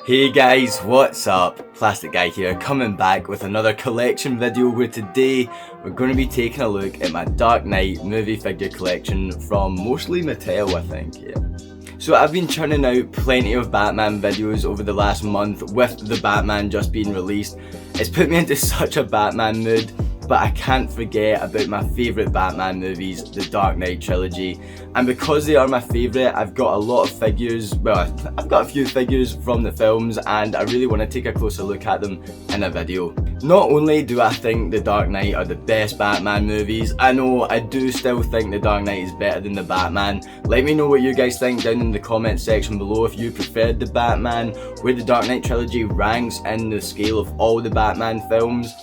Hey guys, what's up? Plastic Guy here, coming back with another collection video where today we're going to be taking a look at my Dark Knight movie figure collection from mostly Mattel, I think, yeah. So I've been churning out plenty of Batman videos over the last month with the Batman just being released. It's put me into such a Batman mood, but I can't forget about my favourite Batman movies, the Dark Knight Trilogy. And because they are my favourite, I've got a lot of figures, well, I've got a few figures from the films and I really want to take a closer look at them in a video. Not only do I think the Dark Knight are the best Batman movies, I know I do still think the Dark Knight is better than the Batman. Let me know what you guys think down in the comment section below if you preferred the Batman, where the Dark Knight Trilogy ranks in the scale of all the Batman films.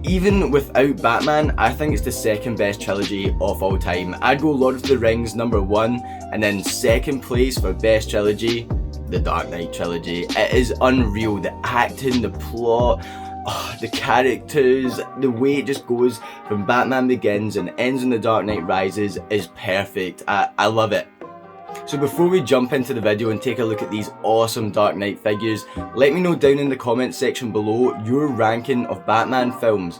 Even without Batman, I think it's the second best trilogy of all time. I'd go Lord of the Rings number 1, and then second place for best trilogy, the Dark Knight Trilogy. It is unreal, the acting, the plot, the characters, the way it just goes from Batman Begins and ends in The Dark Knight Rises is perfect. I love it. So before we jump into the video and take a look at these awesome Dark Knight figures, let me know down in the comment section below your ranking of Batman films.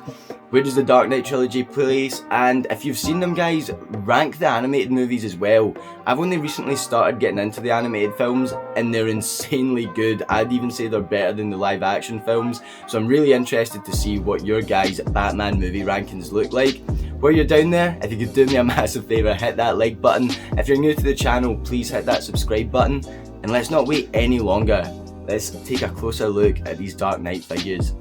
Where does the Dark Knight Trilogy place? And if you've seen them guys, rank the animated movies as well. I've only recently started getting into the animated films and they're insanely good. I'd even say they're better than the live action films. So I'm really interested to see what your guys' Batman movie rankings look like. While you're down there, if you could do me a massive favour, hit that like button. If you're new to the channel, please hit that subscribe button. And let's not wait any longer. Let's take a closer look at these Dark Knight figures.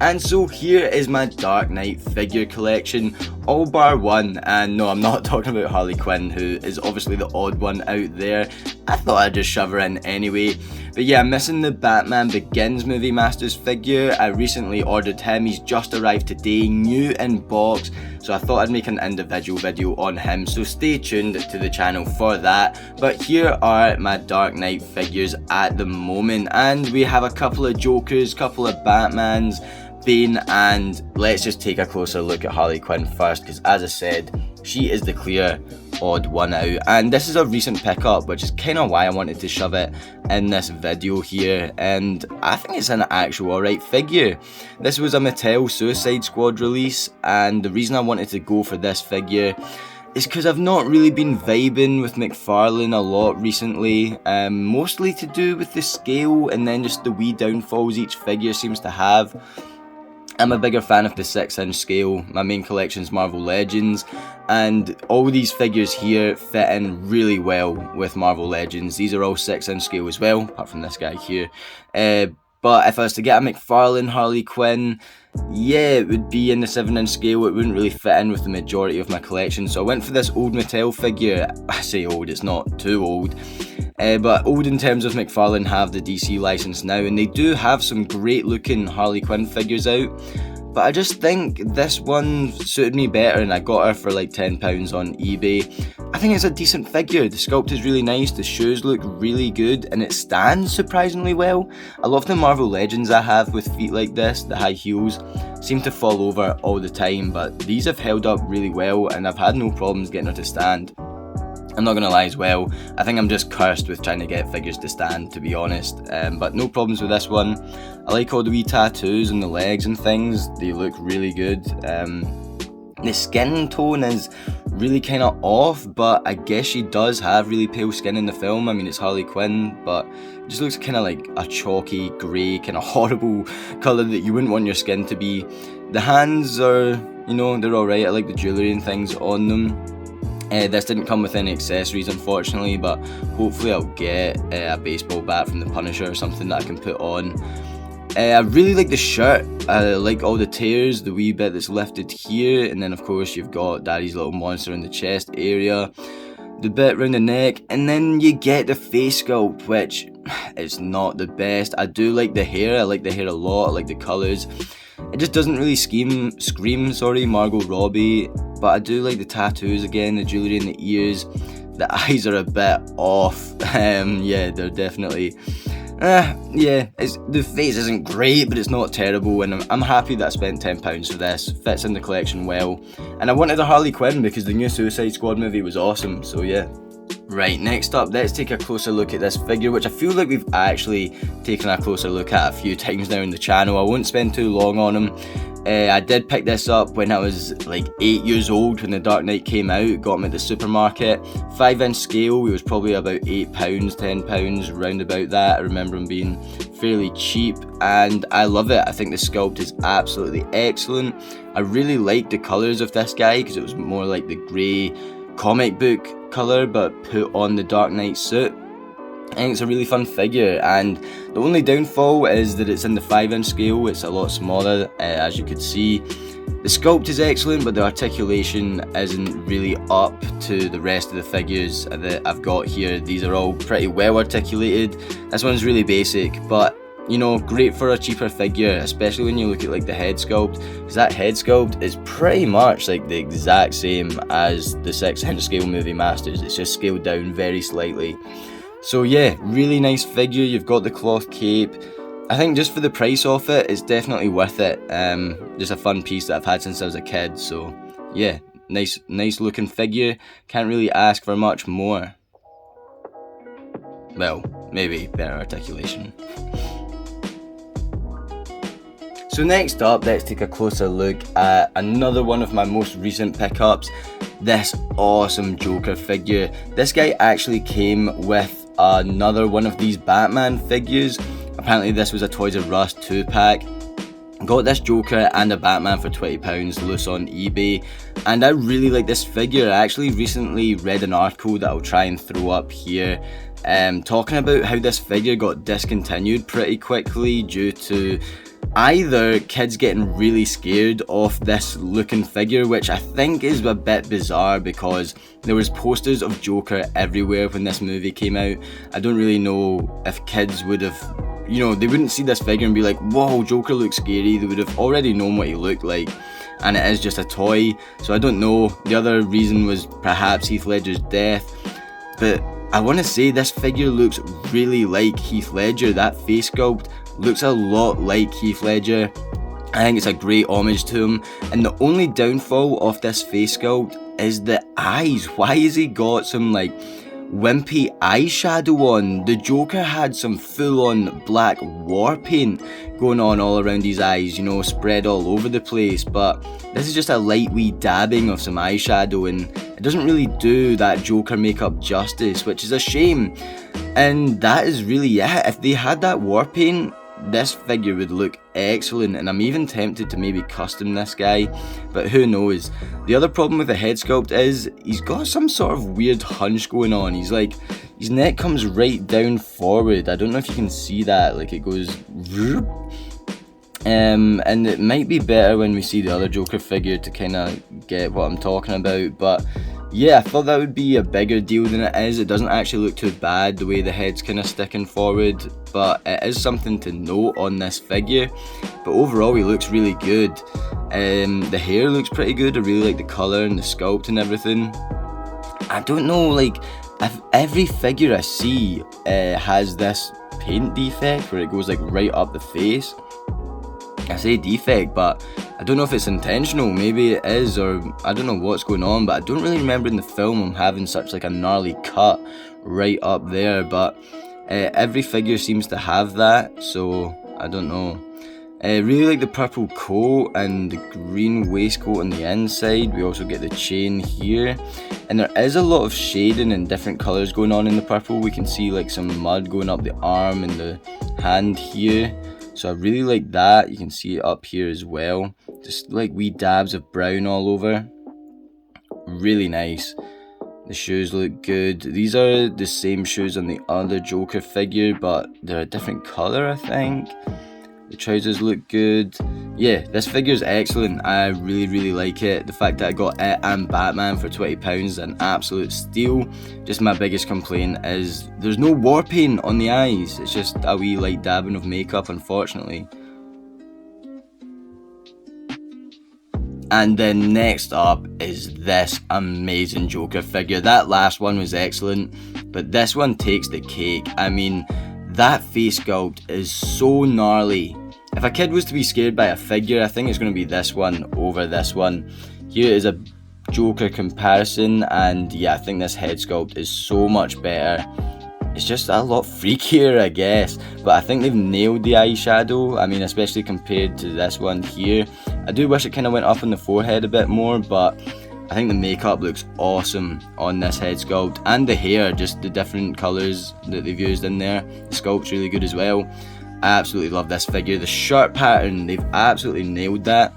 And so here is my Dark Knight figure collection, all bar one, and no, I'm not talking about Harley Quinn, who is obviously the odd one out there. I thought I'd just shove her in anyway. But yeah, I'm missing the Batman Begins Movie Masters figure. I recently ordered him, he's just arrived today, new in box, so I thought I'd make an individual video on him, so stay tuned to the channel for that. But here are my Dark Knight figures at the moment, and we have a couple of Jokers, couple of Batmans, Bane, and let's just take a closer look at Harley Quinn first, because as I said, she is the clear odd one out, and this is a recent pickup, which is kind of why I wanted to shove it in this video here, and I think it's an actual alright figure. This was a Mattel Suicide Squad release, and the reason I wanted to go for this figure is because I've not really been vibing with McFarlane a lot recently, mostly to do with the scale and then just the wee downfalls each figure seems to have. I'm a bigger fan of the 6-inch scale. My main collection is Marvel Legends, and all these figures here fit in really well with Marvel Legends. These are all 6-inch scale as well, apart from this guy here. But if I was to get a McFarlane Harley Quinn, yeah, it would be in the 7-inch scale. It wouldn't really fit in with the majority of my collection, so I went for this old Mattel figure. I say old, it's not too old. But old in terms of McFarlane have the DC license now, and they do have some great looking Harley Quinn figures out, but I just think this one suited me better and I got her for like £10 on eBay. I think it's a decent figure, the sculpt is really nice, the shoes look really good, and it stands surprisingly well. I love the Marvel Legends I have with feet like this, the high heels seem to fall over all the time, but these have held up really well and I've had no problems getting her to stand. I'm not gonna lie as well, I think I'm just cursed with trying to get figures to stand, to be honest, but no problems with this one. I like all the wee tattoos on the legs and things, they look really good. The skin tone is really kind of off, but I guess she does have really pale skin in the film. I mean, it's Harley Quinn, but it just looks kind of like a chalky, grey, kind of horrible colour that you wouldn't want your skin to be. The hands are, you know, they're alright, I like the jewellery and things on them. This didn't come with any accessories unfortunately, but hopefully I'll get a baseball bat from the Punisher or something that I can put on. I really like the shirt, I like all the tears, the wee bit that's lifted here, and then of course you've got Daddy's little monster in the chest area, the bit around the neck, and then you get the face sculpt, which is not the best. I do like the hair, I like the hair a lot, I like the colours. It just doesn't really scream Margot Robbie, but I do like the tattoos again, the jewellery in the ears. The eyes are a bit off, yeah, they're definitely, the face isn't great, but it's not terrible, and I'm happy that I spent £10 for this, fits in the collection well. And I wanted a Harley Quinn because the new Suicide Squad movie was awesome, so yeah. Right, next up, let's take a closer look at this figure, which I feel like we've actually taken a closer look at a few times now in the channel. I won't spend too long on him. I did pick this up when I was like 8 years old when The Dark Knight came out. Got him at the supermarket. 5-inch scale, he was probably about £8, £10, round about that. I remember him being fairly cheap, and I love it. I think the sculpt is absolutely excellent. I really like the colours of this guy because it was more like the grey comic book colour but put on the Dark Knight suit. I think it's a really fun figure, and the only downfall is that it's in the 5-inch scale. It's a lot smaller, as you could see. The sculpt is excellent, but the articulation isn't really up to the rest of the figures that I've got here. These are all pretty well articulated. This one's really basic, but you know, great for a cheaper figure, especially when you look at like the head sculpt, because that head sculpt is pretty much like the exact same as the 6-inch scale Movie Masters. It's just scaled down very slightly. So yeah, really nice figure. You've got the cloth cape. I think just for the price of it, it's definitely worth it. Just a fun piece that I've had since I was a kid. So yeah, nice looking figure. Can't really ask for much more. Well, maybe better articulation. So next up, let's take a closer look at another one of my most recent pickups, this awesome Joker figure. This guy actually came with another one of these Batman figures. Apparently this was a Toys R Us 2-pack. Got this Joker and a Batman for £20 loose on eBay, and I really like this figure. I actually recently read an article that I'll try and throw up here, talking about how this figure got discontinued pretty quickly due to either kids getting really scared of this looking figure, which I think is a bit bizarre because there was posters of Joker everywhere when this movie came out. I don't really know if kids would have, you know, they wouldn't see this figure and be like, whoa, Joker looks scary. They would have already known what he looked like, and it is just a toy. So I don't know. The other reason was perhaps Heath Ledger's death, but I want to say this figure looks really like Heath Ledger. That face sculpt looks a lot like Heath Ledger. I think it's a great homage to him, and the only downfall of this face sculpt is the eyes. Why has he got some like wimpy eyeshadow on? The Joker had some full-on black war paint going on all around his eyes, you know, spread all over the place, but this is just a light wee dabbing of some eyeshadow, and it doesn't really do that Joker makeup justice, which is a shame. And that is really it. If they had that war paint, this figure would look excellent, and I'm even tempted to maybe custom this guy, but who knows. The other problem with the head sculpt is he's got some sort of weird hunch going on. He's like, his neck comes right down forward. I don't know if you can see that, like it goes and it might be better when we see the other Joker figure to kind of get what I'm talking about, but yeah, I thought that would be a bigger deal than it is. It doesn't actually look too bad the way the head's kind of sticking forward, but it is something to note on this figure. But overall, he looks really good. The hair looks pretty good. I really like the colour and the sculpt and everything. I don't know, like, if every figure I see has this paint defect where it goes like right up the face. I say defect, but I don't know if it's intentional. Maybe it is, or I don't know what's going on, but I don't really remember in the film him having such like a gnarly cut right up there, but every figure seems to have that, so I don't know. I really like the purple coat and the green waistcoat on the inside. We also get the chain here, and there is a lot of shading and different colours going on in the purple. We can see like some mud going up the arm and the hand here. So I really like that. You can see it up here as well. Just like wee dabs of brown all over. Really nice. The shoes look good. These are the same shoes on the other Joker figure, but they're a different colour, I think. The trousers look good. Yeah, this figure is excellent. I really like it. The fact that I got it and Batman for £20 is an absolute steal. Just my biggest complaint is there's no war paint on the eyes. It's just a wee light dabbing of makeup, unfortunately. And then next up is this amazing Joker figure. That last one was excellent, but this one takes the cake. I mean, that face sculpt is so gnarly. If a kid was to be scared by a figure, I think it's going to be this one over this one. Here is a Joker comparison, and yeah, I think this head sculpt is so much better. It's just a lot freakier, I guess, but I think they've nailed the eyeshadow. I mean, especially compared to this one here. I do wish it kind of went up on the forehead a bit more, but I think the makeup looks awesome on this head sculpt, and the hair, just the different colours that they've used in there. The sculpt's really good as well. I absolutely love this figure. The shirt pattern, they've absolutely nailed that.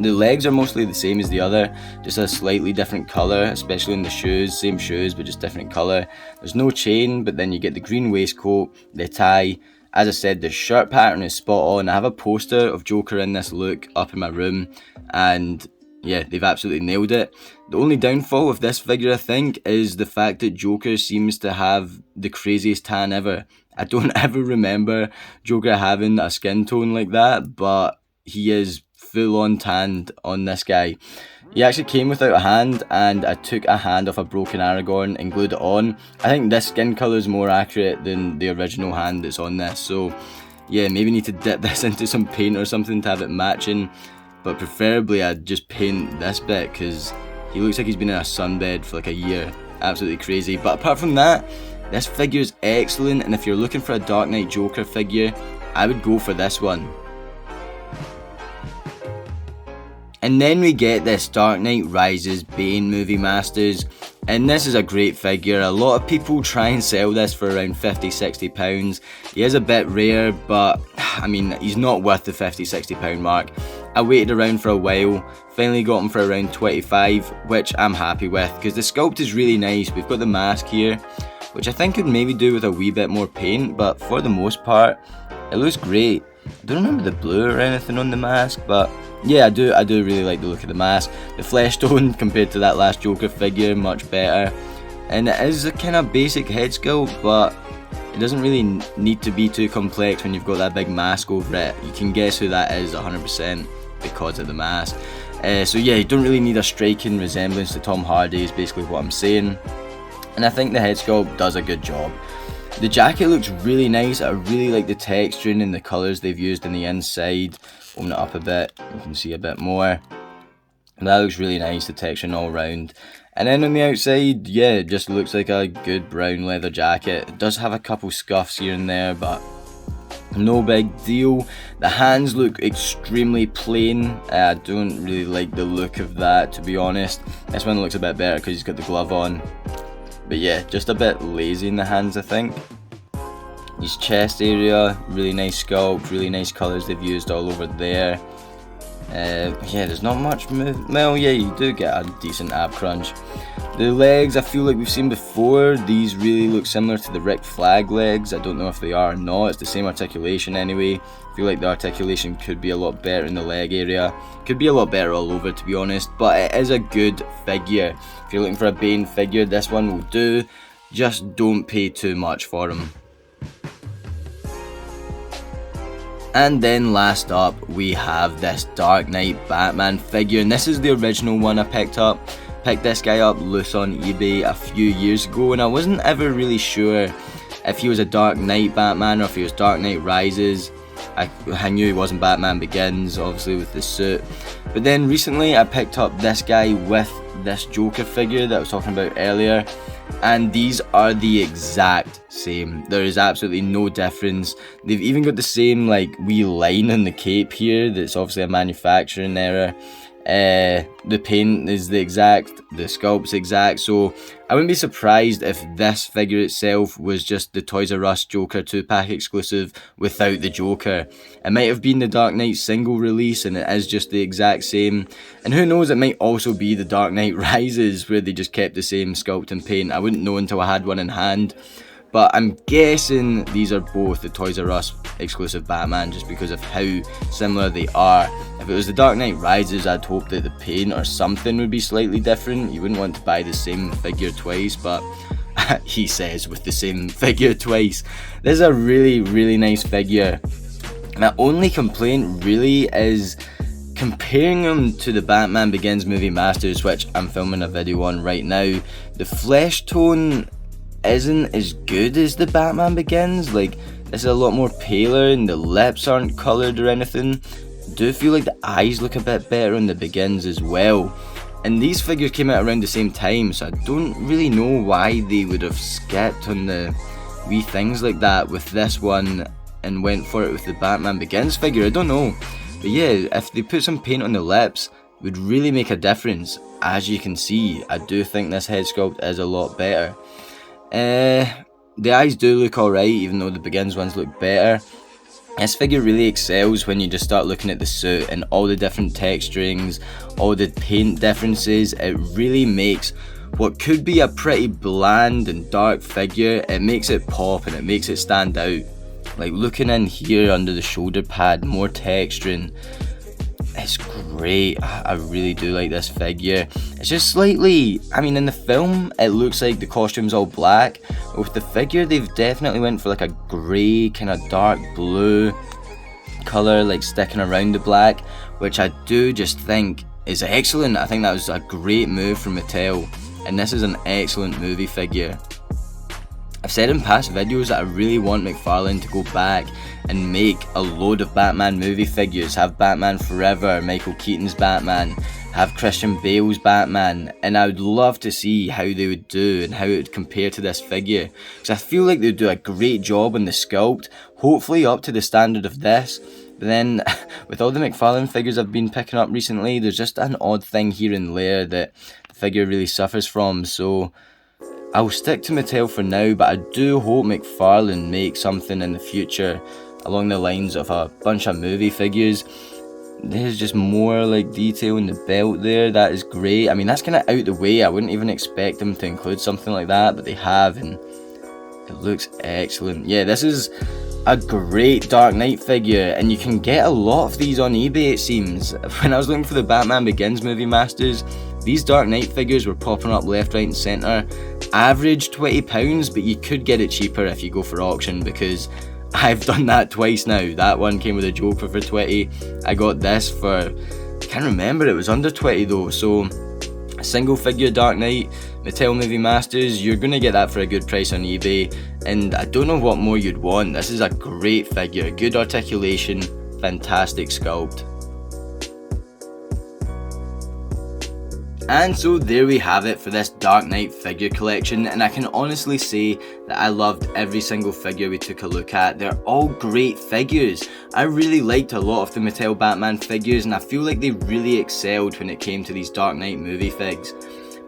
The legs are mostly the same as the other, just a slightly different colour, especially in the shoes, same shoes but just different colour. There's no chain, but then you get the green waistcoat, the tie. As I said, the shirt pattern is spot on. I have a poster of Joker in this look up in my room, and yeah, they've absolutely nailed it. The only downfall of this figure, I think, is the fact that Joker seems to have the craziest tan ever. I don't ever remember Joker having a skin tone like that, but he is full on tanned on this guy. He actually came without a hand, and I took a hand off a broken Aragorn and glued it on. I think this skin colour is more accurate than the original hand that's on this, so yeah, maybe need to dip this into some paint or something to have it matching, but preferably I'd just paint this bit because he looks like he's been in a sunbed for like a year. Absolutely crazy. But apart from that, this figure is excellent, and if you're looking for a Dark Knight Joker figure, I would go for this one. And then we get this Dark Knight Rises Bane Movie Masters, and this is a great figure. A lot of people try and sell this for around £50–60. He is a bit rare, but I mean, he's not worth the £50–60 mark. I waited around for a while, finally got him for around 25, which I'm happy with because the sculpt is really nice. We've got the mask here, which I think could maybe do with a wee bit more paint, but for the most part, it looks great. I don't remember the blue or anything on the mask, but yeah, I do really like the look of the mask. The flesh tone compared to that last Joker figure, much better. And it is a kind of basic head sculpt, but it doesn't really need to be too complex when you've got that big mask over it. You can guess who that is 100% because of the mask. So yeah, you don't really need a striking resemblance to Tom Hardy is basically what I'm saying. And I think the head sculpt does a good job. The jacket looks really nice. I really like the texturing and the colours they've used in the inside. Open it up a bit, you can see a bit more. That looks really nice, the texturing all round. And then on the outside, yeah, it just looks like a good brown leather jacket. It does have a couple scuffs here and there, but no big deal. The hands look extremely plain. I don't really like the look of that, to be honest. This one looks a bit better because he's got the glove on. But yeah, just a bit lazy in the hands, I think. His chest area, really nice sculpt, really nice colours they've used all over there. Yeah, there's not much well, yeah, you do get a decent ab crunch. The legs, I feel like we've seen before. These really look similar to the Rick Flag legs. I don't know if they are or not. It's the same articulation anyway. I feel like the articulation could be a lot better in the leg area. Could be a lot better all over, to be honest. But it is a good figure. If you're looking for a Bane figure, this one will do. Just don't pay too much for him. And then last up, we have this Dark Knight Batman figure, and this is the original one I picked up. Picked this guy up loose on eBay a few years ago, and I wasn't ever really sure if he was a Dark Knight Batman or if he was Dark Knight Rises. I knew he wasn't Batman Begins, obviously, with the suit. But then recently I picked up this guy with this Joker figure that I was talking about earlier, and these are the exact same. There is absolutely no difference. They've even got the same like wee line in the cape here that's obviously a manufacturing error. The paint is the exact, the sculpt's exact, so I wouldn't be surprised if this figure itself was just the Toys R Us Joker 2-pack exclusive without the Joker. It might have been the Dark Knight single release and it is just the exact same, and who knows, it might also be the Dark Knight Rises where they just kept the same sculpt and paint. I wouldn't know until I had one in hand. But I'm guessing these are both the Toys R Us exclusive Batman just because of how similar they are. If it was the Dark Knight Rises, I'd hope that the paint or something would be slightly different. You wouldn't want to buy the same figure twice, but he says with the same figure twice. This is a really, really nice figure. My only complaint really is comparing him to the Batman Begins Movie Masters, which I'm filming a video on right now. The flesh tone isn't as good as the Batman Begins. Like, this is a lot more paler and the lips aren't coloured or anything. I do feel like the eyes look a bit better on the Begins as well. And these figures came out around the same time, so I don't really know why they would have skipped on the wee things like that with this one and went for it with the Batman Begins figure. I don't know. But yeah, if they put some paint on the lips, it would really make a difference. As you can see, I do think this head sculpt is a lot better. The eyes do look alright, even though the Begins ones look better. This figure really excels when you just start looking at the suit and all the different texturings, all the paint differences. It really makes what could be a pretty bland and dark figure, it makes it pop and it makes it stand out. Like looking in here under the shoulder pad, more texturing. It's great. I really do like this figure. It's just slightly, I mean, in the film it looks like the costume's all black, but with the figure they've definitely went for like a grey kind of dark blue colour, like sticking around the black, which I do just think is excellent. I think that was a great move from Mattel, and this is an excellent movie figure. I've said in past videos that I really want McFarlane to go back and make a load of Batman movie figures, have Batman Forever, Michael Keaton's Batman, have Christian Bale's Batman, and I would love to see how they would do and how it would compare to this figure, because I feel like they would do a great job on the sculpt, hopefully up to the standard of this. But then with all the McFarlane figures I've been picking up recently, there's just an odd thing here and there that the figure really suffers from, so I'll stick to Mattel for now, but I do hope McFarlane makes something in the future along the lines of a bunch of movie figures. There's just more like detail in the belt there, that is great. I mean, that's kind of out the way, I wouldn't even expect them to include something like that, but they have, and it looks excellent. Yeah, this is a great Dark Knight figure, and you can get a lot of these on eBay, it seems. When I was looking for the Batman Begins Movie Masters, these Dark Knight figures were popping up left, right and centre. Average £20, but you could get it cheaper if you go for auction, because I've done that twice now. That one came with a Joker for 20. I got this for, I can't remember, it was under 20 though. So a single figure Dark Knight Mattel Movie Masters, you're gonna get that for a good price on eBay, and I don't know what more you'd want. This is a great figure, good articulation, fantastic sculpt. And so there we have it for this Dark Knight figure collection, and I can honestly say that I loved every single figure we took a look at. They're all great figures. I really liked a lot of the Mattel Batman figures, and I feel like they really excelled when it came to these Dark Knight movie figs.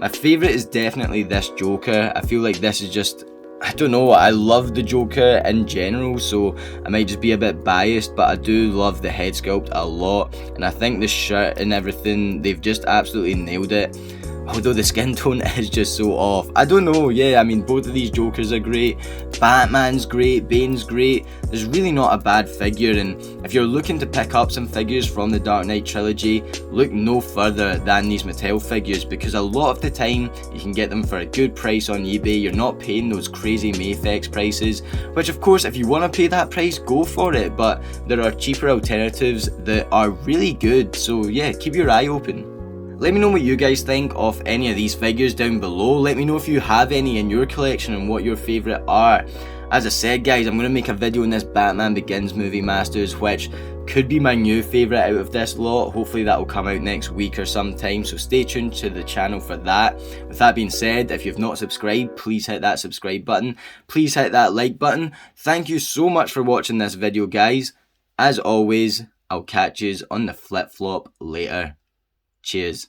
My favourite is definitely this Joker. I feel like this is just, I don't know, I love the Joker in general, so I might just be a bit biased, but I do love the head sculpt a lot, and I think the shirt and everything, they've just absolutely nailed it. Although the skin tone is just so off. I don't know, yeah, I mean, both of these Jokers are great. Batman's great, Bane's great. There's really not a bad figure, and if you're looking to pick up some figures from the Dark Knight trilogy, look no further than these Mattel figures, because a lot of the time you can get them for a good price on eBay. You're not paying those crazy Mayfex prices, which of course, if you want to pay that price, go for it, but there are cheaper alternatives that are really good, so yeah, keep your eye open. Let me know what you guys think of any of these figures down below. Let me know if you have any in your collection and what your favourite are. As I said guys, I'm going to make a video on this Batman Begins Movie Masters, which could be my new favourite out of this lot. Hopefully that will come out next week or sometime, so stay tuned to the channel for that. With that being said, if you've not subscribed, please hit that subscribe button. Please hit that like button. Thank you so much for watching this video guys. As always, I'll catch yous on the flip flop later. Cheers.